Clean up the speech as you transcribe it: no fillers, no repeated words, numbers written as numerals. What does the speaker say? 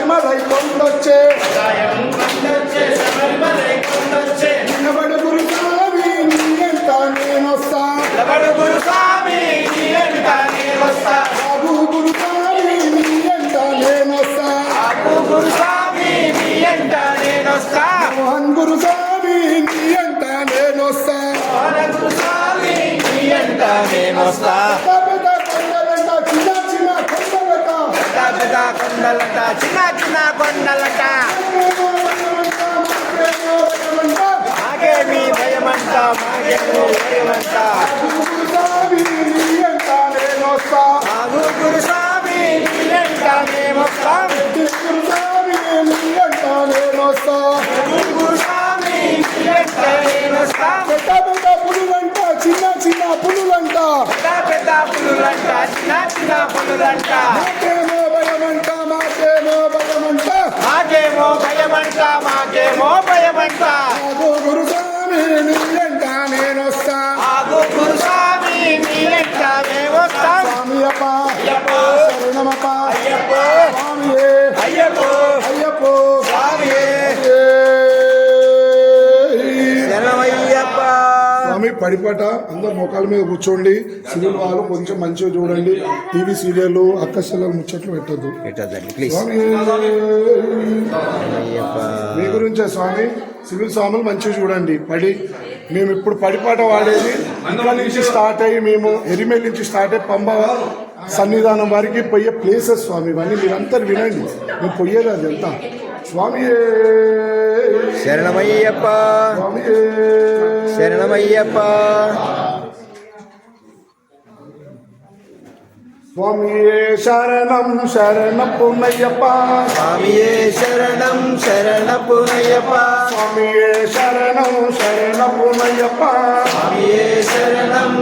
శబరిమలై కొండొచ్చే నిలబడు గురుస్వామి నీ ఎంట నేనొస్తా బాబు గురుస్వామి నీ ఎంట నేనొస్తా మోహన్ గురుస్వామి నీ ఎంట నేనొస్తా కొండలట చిన్న చిన్న కొండలట మాకే మీ భయమంట మాకే భయమంట గురుస్వామి నీ ఎంట నేనొస్తా గురుస్వామి నీ ఎంట మేమొస్తాం గురుస్వామి నీ ఎంట నేనొస్తా గురుస్వామి నీ ఎంట నేనొస్తాం పెద్ద పెద్ద పులులంట చిన్న చిన్న పులులంట పెద్ద పులులంట చిన్న చిన్న పులులంట మాకేమో భయమంట మాకేమో భయమంట మాకేమో భయమంట మాకేమో భయమంట గురుస్వామి నీ ఎంట నేనొస్తా గురుస్వామి నీ ఎంట మేమొస్తాం స్వామియప్ప శరణమప్ప స్వామియే అయ్యప్పో అయ్యప్పో స్వామియే శరణమయ్యప్ప స్వామి పడిపట అందరు మోకాల మీద కూర్చోండి సివిల్ వాళ్ళు కొంచెం మంచిగా చూడండి టీవీ సీరియల్ అక్కశల ముచ్చట్లు పెట్టద్దు స్వామి మీ గురించే స్వామి సివిల్ స్వాములు మంచిగా చూడండి పడి మేము ఇప్పుడు పడిపాట వాడేది ఇక్కడ నుంచి స్టార్ట్ అయ్యి మేము ఎరిమేల్ నుంచి స్టార్ట్ అయ్యి పంబ సన్నిధానం వారికి పోయే ప్లేసెస్ స్వామి ఇవన్నీ మీరంతా వినండి మేము పోయేది అది ఎంత స్వామి శరణమయ్యప్ప స్వామి శరణమయ్యప్ప స్వామియే శరణం శరణపునయ్యప్ప స్వామియే శరణం శరణపునయ్యప్ప స్వామియే శరణం శరణపునయ్యప్ప స్వామియే శరణం